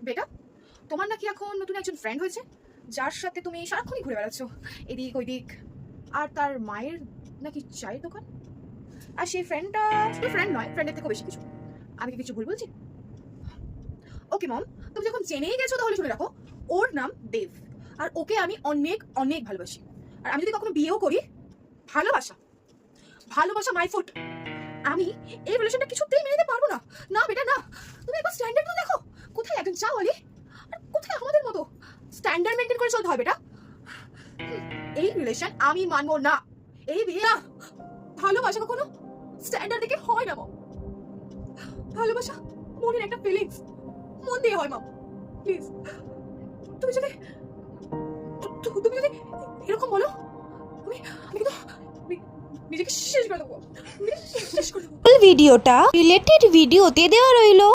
বেটা, তোমার নাকি এখন নতুন একজন ফ্রেন্ড হয়েছে, যার সাথে তুমি সারাক্ষণই ঘুরে বেড়াচ্ছ এদিক ওইদিক, আর তার মায়ের নাকি চায়ের দোকান। আর সেই ফ্রেন্ডটা শুধু ফ্রেন্ড নয়, ফ্রেন্ডের থেকেও বেশি কিছু। আমি কি কিছু ভুল বলছি? ওকে মম, তুমি যখন জেনেই গেছো তাহলে শুনে রাখো, ওর নাম দেব, আর ওকে আমি অনেক অনেক ভালোবাসি। আর আমি যদি কখনো বিয়েও করি, ভালোবাসা ভালোবাসা মাই ফুট। আমি এই রিলেশনটা কিছুতেই মেনে নিতে পারবো না। না বেটা না, তুমি একবার স্ট্যান্ডার্ড তো দেখো, কোথায় একজন চাওয়ালি আর কোথায় আমাদের মতো স্ট্যান্ডার্ড মেনটেন করে চলতে হয় বেটা। এই রিলেশন আমি মানবো না, এই বিয়ে না। ভালোবাসা কখনো স্ট্যান্ডার্ড দেখে হয় না মম। ভালোবাসা মনের একটা ফিলিংস, মন দিয়ে হয় মম। প্লিজ তুমি যদি তুমি যদি এরকম বলো, আমি আমি কিন্তু নিজেকে শেষ করে দেবো, শেষ করে দেবো। ভিডিওটা রিলেটেড ভিডিওতে দেওয়া রইলো।